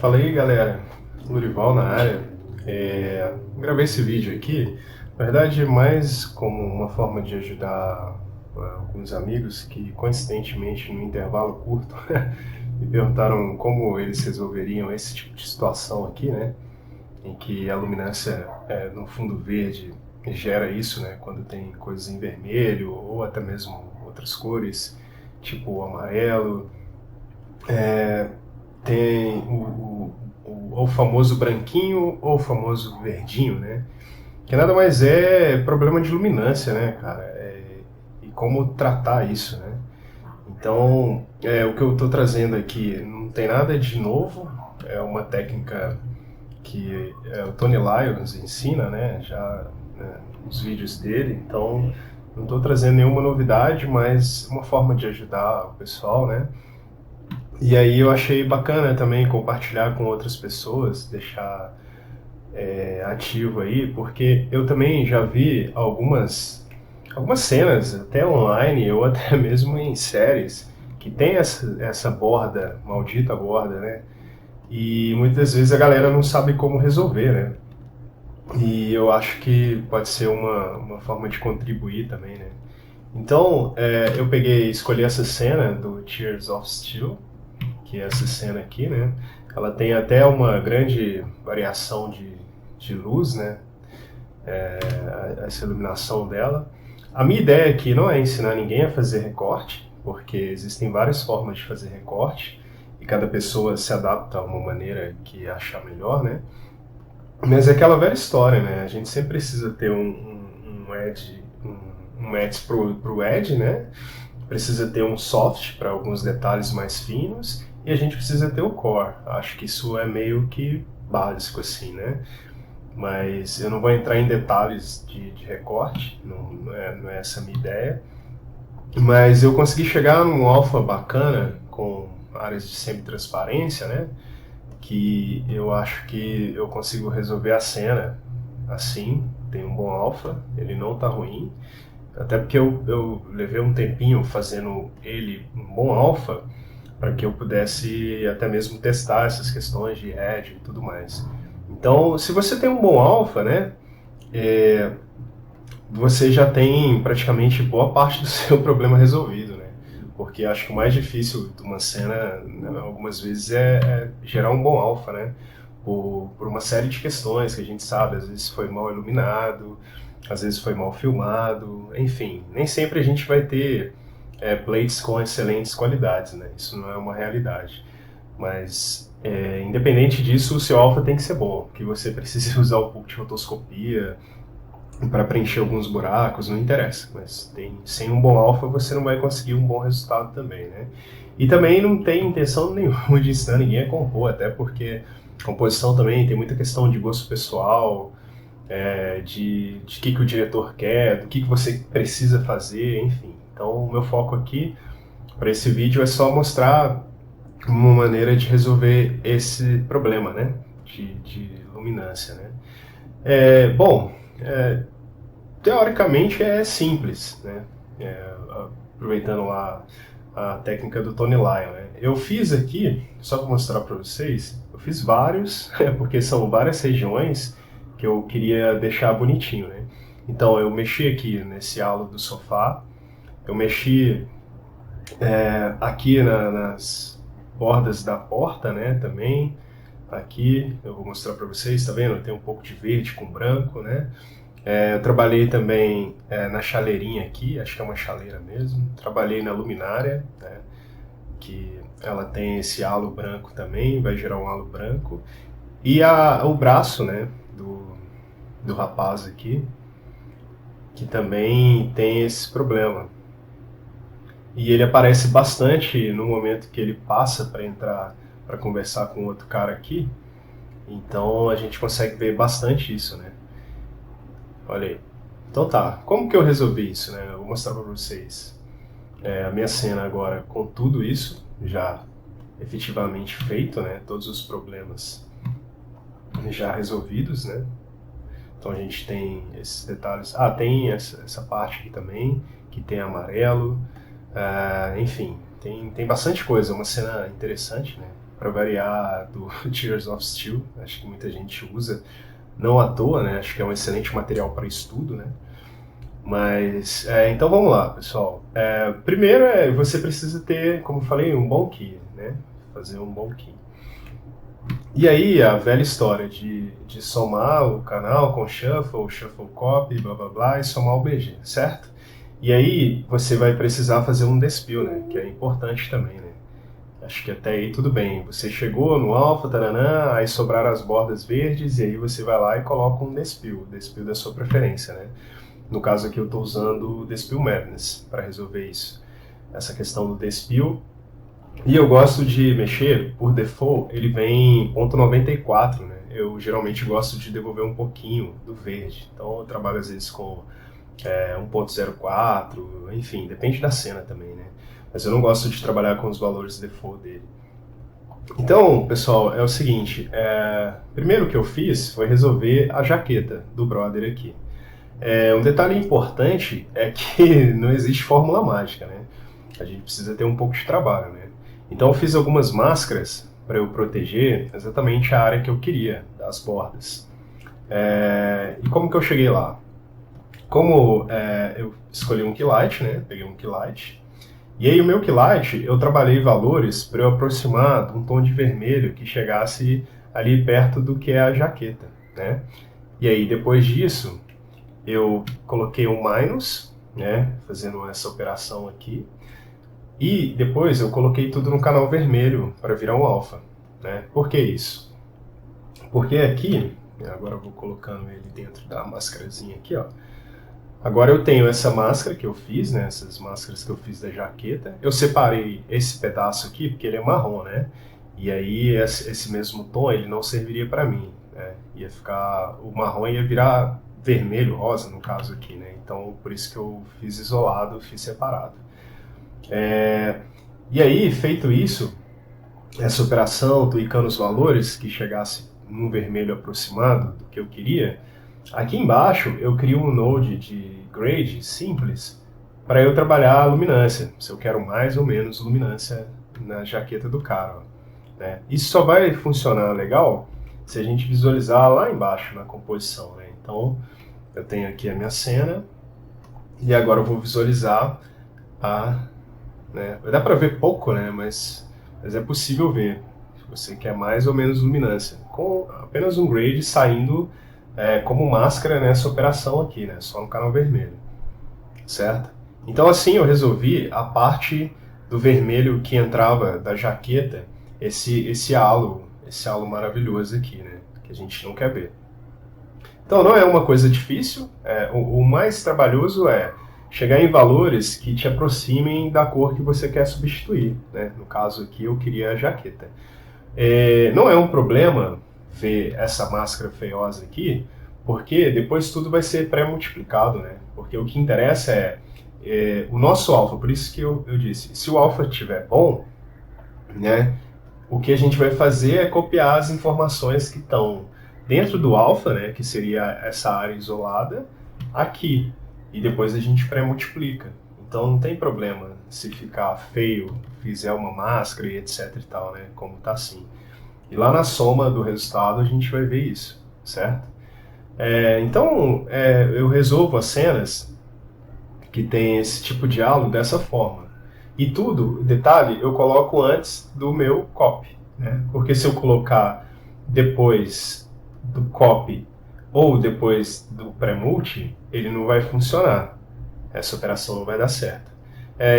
Fala aí, galera. Lurival na área. Gravei esse vídeo aqui, na verdade, mais como uma forma de ajudar alguns amigos que, coincidentemente, no intervalo curto, me perguntaram como eles resolveriam esse tipo de situação aqui, né? Em que a luminância no fundo verde gera isso, né? Quando tem coisas em vermelho ou até mesmo outras cores, tipo o amarelo. Tem o famoso branquinho ou o famoso verdinho, né? Que nada mais é problema de luminância, né, cara? E como tratar isso, né? Então, o que eu estou trazendo aqui não tem nada de novo, é uma técnica que o Tony Lyons ensina, né, já nos vídeos dele, então não estou trazendo nenhuma novidade, mas uma forma de ajudar o pessoal, né? E aí eu achei bacana também compartilhar com outras pessoas, deixar ativo aí, porque eu também já vi algumas cenas, até online ou até mesmo em séries, que tem essa borda, maldita borda, né? E muitas vezes a galera não sabe como resolver, né? E eu acho que pode ser uma forma de contribuir também, né? Então, eu escolhi essa cena do Tears of Steel, que é essa cena aqui, né? Ela tem até uma grande variação de luz, né? Essa iluminação dela. A minha ideia aqui não é ensinar ninguém a fazer recorte, porque existem várias formas de fazer recorte e cada pessoa se adapta a uma maneira que achar melhor, né? Mas é aquela velha história, né? A gente sempre precisa ter um edge, um edge pro edge, né? Precisa ter um soft para alguns detalhes mais finos e a gente precisa ter o core. Acho que isso é meio que básico assim, né? Mas eu não vou entrar em detalhes de recorte, não é essa a minha ideia. Mas eu consegui chegar num alpha bacana com áreas de semi-transparência, né? Que eu acho que eu consigo resolver a cena assim, tem um bom alpha, ele não tá ruim. Até porque eu levei um tempinho fazendo ele um bom alpha para que eu pudesse até mesmo testar essas questões de edge e tudo mais. Então, se você tem um bom alpha, né, você já tem praticamente boa parte do seu problema resolvido, né? Porque acho que o mais difícil de uma cena, né, algumas vezes, é gerar um bom alpha, né? Por uma série de questões que a gente sabe, às vezes foi mal iluminado, às vezes foi mal filmado, enfim, nem sempre a gente vai ter plates com excelentes qualidades, né? Isso não é uma realidade. Mas, independente disso, o seu alpha tem que ser bom, que você precise usar um pouco de rotoscopia para preencher alguns buracos, não interessa, mas sem um bom alpha você não vai conseguir um bom resultado também, né? E também não tem intenção nenhuma de ensinar ninguém a compor, até porque composição também tem muita questão de gosto pessoal, de que o diretor quer, do que você precisa fazer, enfim. Então, o meu foco aqui para esse vídeo é só mostrar uma maneira de resolver esse problema, né? De luminância, né? Bom, teoricamente é simples, né? Aproveitando lá a técnica do Tony Lyon, né? Eu fiz aqui, só para mostrar para vocês, eu fiz vários, porque são várias regiões que eu queria deixar bonitinho, né? Então eu mexi aqui nesse halo do sofá, eu mexi aqui nas bordas da porta, né? Também aqui eu vou mostrar para vocês, tá vendo? Tem um pouco de verde com branco, né? Eu trabalhei também na chaleirinha aqui, acho que é uma chaleira mesmo. Trabalhei na luminária, né, que ela tem esse halo branco também, vai gerar um halo branco. E o braço, né, do rapaz aqui, que também tem esse problema. E ele aparece bastante no momento que ele passa para entrar para conversar com outro cara aqui. Então a gente consegue ver bastante isso, né? Olha aí. Então tá, como que eu resolvi isso, né? Eu vou mostrar para vocês a minha cena agora com tudo isso já efetivamente feito, né? Todos os problemas já resolvidos, né? Então a gente tem esses detalhes. Ah, tem essa parte aqui também, que tem amarelo. Enfim, tem bastante coisa, uma cena interessante, né? para variar, do Tears of Steel, acho que muita gente usa, não à toa, né? Acho que é um excelente material para estudo, né? Mas, então vamos lá, pessoal. Primeiro você precisa ter, como eu falei, um bom key, né? Fazer um bom key. E aí, a velha história de somar o canal com shuffle, shuffle copy, blá blá blá, e somar o BG, certo? E aí, você vai precisar fazer um despill, né? Que é importante também, né? Acho que até aí tudo bem. Você chegou no alfa, taranã, aí sobraram as bordas verdes, e aí você vai lá e coloca um despill da sua preferência, né? No caso aqui eu estou usando o Despill Madness para resolver isso. Essa questão do despill. E eu gosto de mexer, por default, ele vem em ponto 94, né? Eu geralmente gosto de devolver um pouquinho do verde. Então eu trabalho às vezes com 1.04, enfim, depende da cena também, né? Mas eu não gosto de trabalhar com os valores default dele. Então, pessoal, é o seguinte, primeiro que eu fiz foi resolver a jaqueta do brother aqui. Um detalhe importante é que não existe fórmula mágica, né? A gente precisa ter um pouco de trabalho, né? Então eu fiz algumas máscaras para eu proteger exatamente a área que eu queria, das bordas. E como que eu cheguei lá? Como eu escolhi um keylight, né? Peguei um keylight. E aí o meu keylight, eu trabalhei valores para eu aproximar de um tom de vermelho que chegasse ali perto do que é a jaqueta, né? E aí depois disso, eu coloquei um minus, né? Fazendo essa operação aqui. E depois eu coloquei tudo no canal vermelho para virar um alfa, né? Por que isso? Porque aqui, agora eu vou colocando ele dentro da máscarazinha aqui, ó. Agora eu tenho essa máscara que eu fiz, né? Essas máscaras que eu fiz da jaqueta. Eu separei esse pedaço aqui porque ele é marrom, né? E aí esse mesmo tom ele não serviria para mim, né? Ia ficar, o marrom ia virar vermelho, rosa no caso aqui, né? Então por isso que eu fiz isolado, fiz separado. E aí, feito isso, essa operação, tweakando os valores, que chegasse num vermelho aproximado do que eu queria, aqui embaixo eu crio um node de grade simples para eu trabalhar a luminância, se eu quero mais ou menos luminância na jaqueta do cara. Né? Isso só vai funcionar legal se a gente visualizar lá embaixo na composição. Né? Então, eu tenho aqui a minha cena e agora eu vou visualizar né? Dá para ver pouco, né? Mas é possível ver. Se você quer mais ou menos luminância, com apenas um grade saindo como máscara nessa operação aqui, né? Só no canal vermelho, certo? Então assim eu resolvi a parte do vermelho que entrava da jaqueta, esse halo maravilhoso aqui, né? Que a gente não quer ver. Então não é uma coisa difícil. O mais trabalhoso é chegar em valores que te aproximem da cor que você quer substituir. Né? No caso aqui, eu queria a jaqueta. Não é um problema ver essa máscara feiosa aqui, porque depois tudo vai ser pré-multiplicado. Né? Porque o que interessa é o nosso alfa. Por isso que eu disse, se o alfa estiver bom, né, o que a gente vai fazer é copiar as informações que estão dentro do alfa, né, que seria essa área isolada, aqui. E depois a gente pré-multiplica. Então não tem problema se ficar feio, fizer uma máscara e etc e tal, né? Como tá assim. E lá na soma do resultado a gente vai ver isso, certo? Então eu resolvo as cenas que tem esse tipo de diálogo dessa forma. E tudo, detalhe, eu coloco antes do meu copy, né? Porque se eu colocar depois do copy ou depois do pré-multi, ele não vai funcionar. Essa operação não vai dar certo.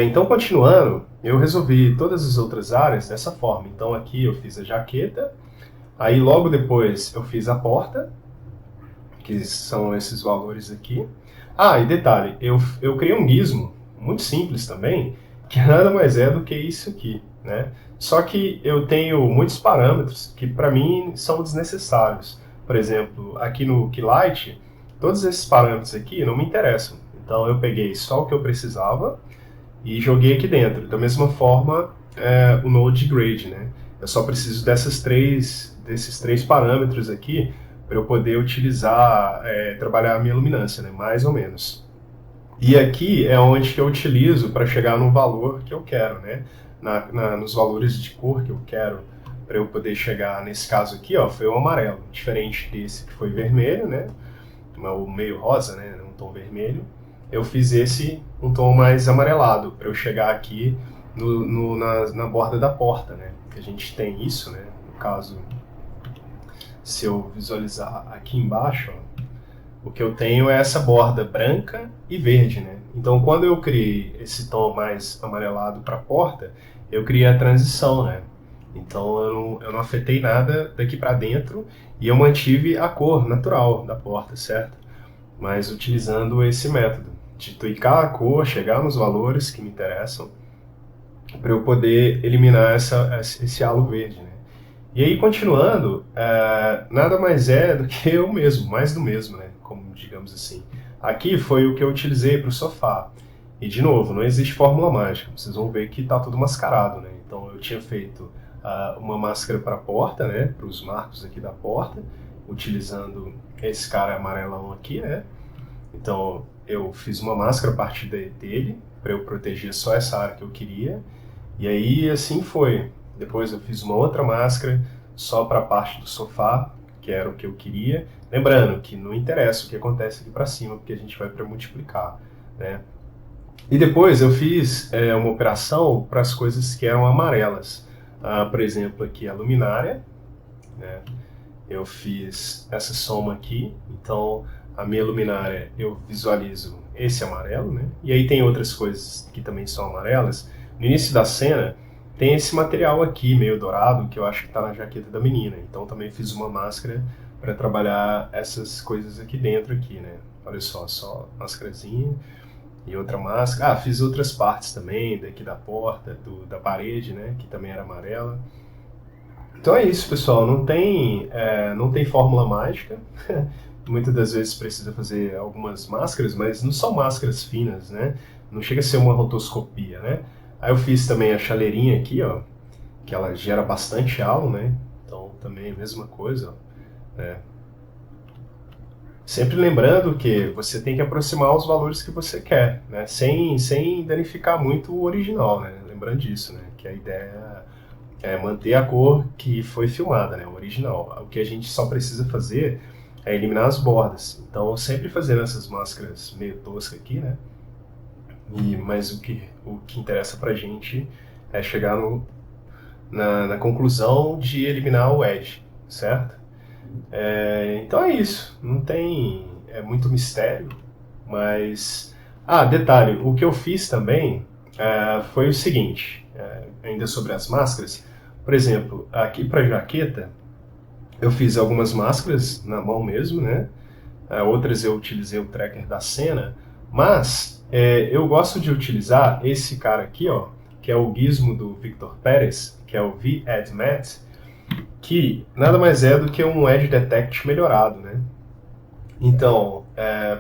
Então, continuando, eu resolvi todas as outras áreas dessa forma. Então, aqui eu fiz a jaqueta, aí logo depois eu fiz a porta, que são esses valores aqui. E detalhe, eu criei um gizmo muito simples também, que nada mais é do que isso aqui, né? Só que eu tenho muitos parâmetros que para mim são desnecessários. Por exemplo, aqui no Keylight, todos esses parâmetros aqui não me interessam. Então eu peguei só o que eu precisava e joguei aqui dentro. Da mesma forma, o Node Grade, né? Eu só preciso desses três parâmetros aqui para eu poder utilizar, trabalhar a minha luminância, né? Mais ou menos. E aqui é onde que eu utilizo para chegar no valor que eu quero, né? Nos valores de cor que eu quero para eu poder chegar nesse caso aqui, ó, foi o amarelo, diferente desse que foi vermelho, né? O meio rosa, né? Um tom vermelho. Eu fiz esse um tom mais amarelado para eu chegar aqui na borda da porta, né? A gente tem isso, né? No caso, se eu visualizar aqui embaixo, ó, o que eu tenho é essa borda branca e verde, né? Então, quando eu criei esse tom mais amarelado para a porta, eu criei a transição, né? Então, eu não afetei nada daqui para dentro e eu mantive a cor natural da porta, certo? Mas utilizando esse método de tweakar a cor, chegar nos valores que me interessam, para eu poder eliminar esse halo verde, né? E aí, continuando, nada mais é do que eu mesmo, mais do mesmo, né? Como digamos assim. Aqui foi o que eu utilizei para o sofá. E, de novo, não existe fórmula mágica. Vocês vão ver que está tudo mascarado, né? Então, eu tinha feito uma máscara para a porta, né? Para os marcos aqui da porta, utilizando esse cara amarelão aqui, né? Então, eu fiz uma máscara a partir dele, para eu proteger só essa área que eu queria. E aí, assim foi. Depois eu fiz uma outra máscara só para a parte do sofá, que era o que eu queria. Lembrando que não interessa o que acontece aqui para cima, porque a gente vai para multiplicar, né? E depois eu fiz uma operação para as coisas que eram amarelas. Por exemplo, aqui a luminária, né? Eu fiz essa soma aqui, então a minha luminária eu visualizo esse amarelo, né? E aí tem outras coisas que também são amarelas. No início da cena tem esse material aqui, meio dourado, que eu acho que está na jaqueta da menina. Então também fiz uma máscara para trabalhar essas coisas aqui dentro, aqui, né? Olha só máscarazinha e outra máscara. Fiz outras partes também, daqui da porta, da parede, né? Que também era amarela. Então é isso, pessoal. Não tem fórmula mágica. Muitas das vezes precisa fazer algumas máscaras, mas não são máscaras finas, né? Não chega a ser uma rotoscopia, né? Aí eu fiz também a chaleirinha aqui, ó, que ela gera bastante halo, né? Então também a mesma coisa, ó, né? Sempre lembrando que você tem que aproximar os valores que você quer, né? Sem danificar muito o original, né? Lembrando disso, né? Que a ideia é manter a cor que foi filmada, né? O original. O que a gente só precisa fazer é eliminar as bordas. Então, sempre fazendo essas máscaras meio toscas aqui, né? Mas o que interessa pra gente é chegar na conclusão de eliminar o edge, certo? Então é isso. Não tem muito mistério, mas... detalhe, o que eu fiz também foi o seguinte, ainda sobre as máscaras. Por exemplo, aqui pra jaqueta, eu fiz algumas máscaras na mão mesmo, né? Outras eu utilizei o tracker da cena, mas eu gosto de utilizar esse cara aqui, ó, que é o gizmo do Victor Pérez, que é o V-Add Matte, que nada mais é do que um Edge Detect melhorado, né? Então,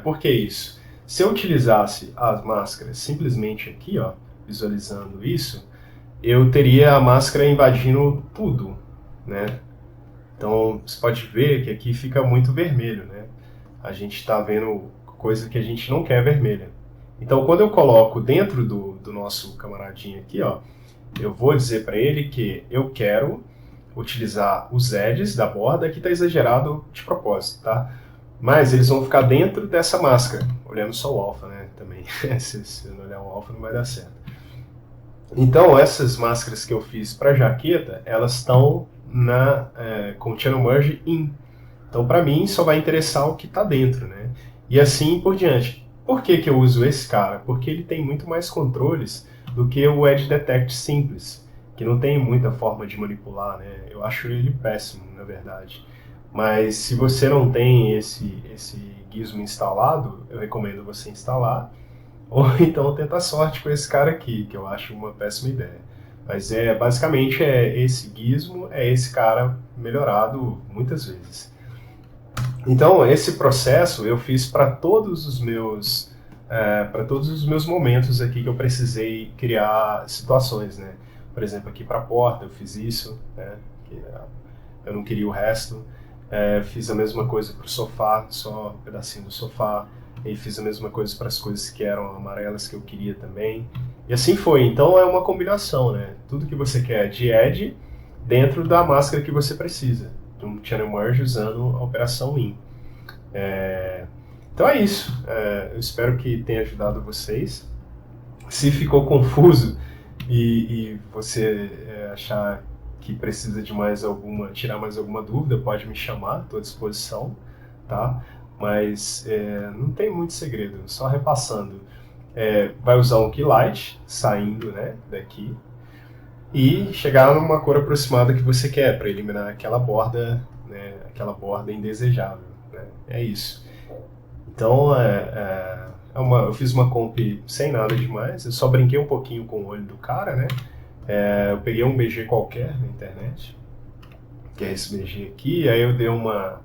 por que isso? Se eu utilizasse as máscaras simplesmente aqui, ó, visualizando isso, eu teria a máscara invadindo tudo, né? Então, você pode ver que aqui fica muito vermelho, né? A gente está vendo coisa que a gente não quer vermelha. Então, quando eu coloco dentro do nosso camaradinho aqui, ó, eu vou dizer para ele que eu quero utilizar os edges da borda, que está exagerado de propósito, tá? Mas eles vão ficar dentro dessa máscara, olhando só o alfa, né? Também, se não olhar o alfa não vai dar certo. Então, essas máscaras que eu fiz para jaqueta, elas estão com Channel Merge In. Então, para mim, só vai interessar o que está dentro, né? E assim por diante. Por que eu uso esse cara? Porque ele tem muito mais controles do que o Edge Detect simples, que não tem muita forma de manipular, né? Eu acho ele péssimo, na verdade. Mas se você não tem esse gizmo instalado, eu recomendo você instalar, ou então tentar sorte com esse cara aqui, que eu acho uma péssima ideia. Mas basicamente esse gizmo, é esse cara melhorado muitas vezes. Então, esse processo eu fiz para todos os meus momentos aqui que eu precisei criar situações, né? Por exemplo, aqui para a porta eu fiz isso, né? Eu não queria o resto. Fiz a mesma coisa para o sofá, só um pedacinho do sofá. E fiz a mesma coisa para as coisas que eram amarelas que eu queria também. E assim foi. Então é uma combinação, né? Tudo que você quer de edge, dentro da máscara que você precisa, de um channel merge usando a operação in. Então é isso, eu espero que tenha ajudado vocês. Se ficou confuso e você achar que precisa de tirar mais alguma dúvida, pode me chamar, estou à disposição, tá? Mas não tem muito segredo, só repassando. Vai usar um key light saindo, né, daqui e chegar numa cor aproximada que você quer para eliminar aquela borda, né, aquela borda indesejável, né? É isso. Então eu fiz uma comp sem nada demais, eu só brinquei um pouquinho com o olho do cara, né? Eu peguei um BG qualquer na internet, que é esse BG aqui, aí eu dei uma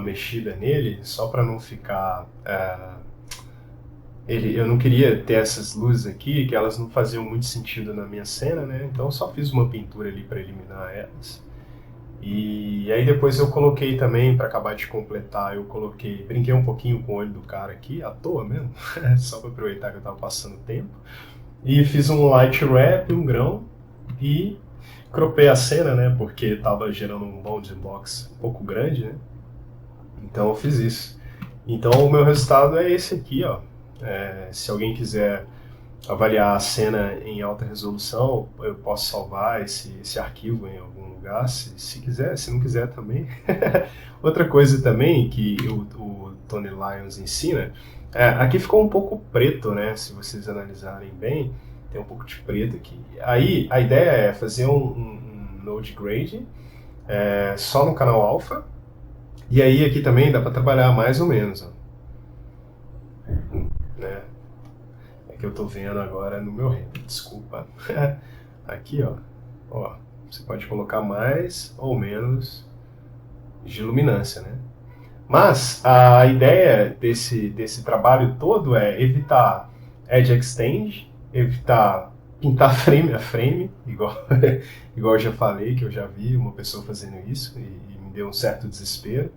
mexida nele só para não ficar eu não queria ter essas luzes aqui, que elas não faziam muito sentido na minha cena, né? Então eu só fiz uma pintura ali para eliminar elas. E aí depois eu coloquei também, para acabar de completar, brinquei um pouquinho com o olho do cara aqui, à toa mesmo, só para aproveitar que eu tava passando tempo. E fiz um light wrap, um grão, e cropei a cena, né? Porque tava gerando um bounding box um pouco grande, né? Então eu fiz isso. Então o meu resultado é esse aqui, ó. Se alguém quiser avaliar a cena em alta resolução, eu posso salvar esse arquivo em algum lugar, se quiser, se não quiser também. Outra coisa também que o Tony Lyons ensina, aqui ficou um pouco preto, né? Se vocês analisarem bem, tem um pouco de preto aqui. Aí a ideia é fazer um node grade só no canal alpha, e aí aqui também dá para trabalhar mais ou menos, ó. Né? Que eu tô vendo agora no meu render, desculpa. Aqui, ó, você pode colocar mais ou menos de luminância, né? Mas a ideia desse trabalho todo é evitar edge extend, evitar pintar frame a frame, igual eu já falei, que eu já vi uma pessoa fazendo isso e me deu um certo desespero.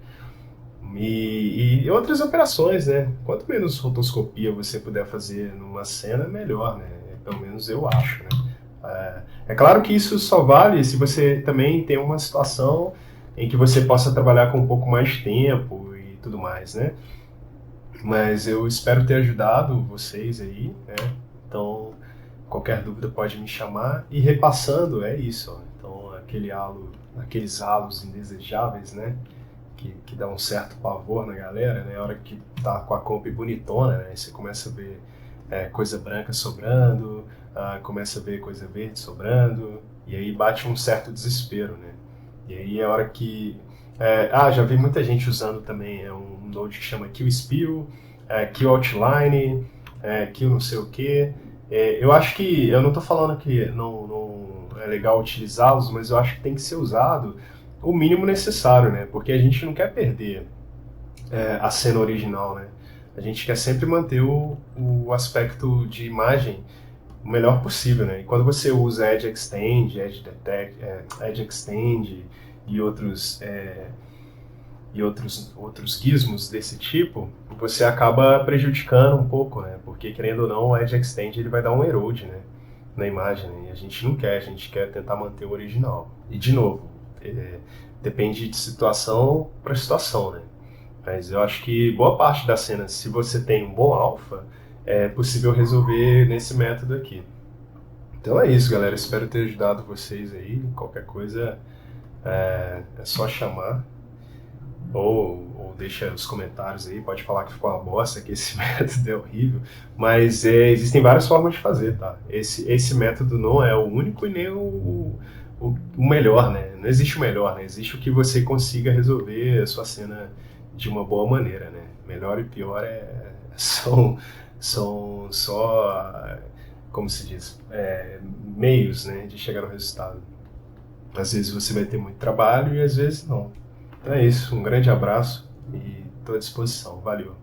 E outras operações, né? Quanto menos rotoscopia você puder fazer numa cena, melhor, né? Pelo menos eu acho, né? É claro que isso só vale se você também tem uma situação em que você possa trabalhar com um pouco mais de tempo e tudo mais, né? Mas eu espero ter ajudado vocês aí, né? Então, qualquer dúvida pode me chamar. E repassando, é isso, ó. Então, aqueles halos indesejáveis, né? Que dá um certo pavor na galera, né? A hora que tá com a comp bonitona, né? Você começa a ver coisa branca sobrando, começa a ver coisa verde sobrando, e aí bate um certo desespero, né? E aí é a hora que... já vi muita gente usando também um node que chama Kill Spill, Kill Outline, Kill não sei o que. Eu acho que, eu não tô falando que não é legal utilizá-los, mas eu acho que tem que ser usado o mínimo necessário, né? Porque a gente não quer perder a cena original, né? A gente quer sempre manter o aspecto de imagem o melhor possível, né? E quando você usa Edge Extend, Edge Detect, Edge Extend e outros gizmos desse tipo, você acaba prejudicando um pouco, né? Porque querendo ou não, o Edge Extend ele vai dar um erode, né? Na imagem, né? E a gente não quer, a gente quer tentar manter o original. E de novo, depende de situação para situação, né? Mas eu acho que boa parte das cenas, se você tem um bom alpha, é possível resolver nesse método aqui. Então é isso, galera. Espero ter ajudado vocês aí. Qualquer coisa é só chamar ou deixa os comentários aí. Pode falar que ficou uma bosta, que esse método é horrível. Mas existem várias formas de fazer, tá? Esse método não é o único e nem o melhor, né? Não existe o melhor, né? Existe o que você consiga resolver a sua cena de uma boa maneira, né? Melhor e pior são só, como se diz, meios, né, de chegar no resultado. Às vezes você vai ter muito trabalho e às vezes não. Então é isso, um grande abraço e estou à disposição. Valeu!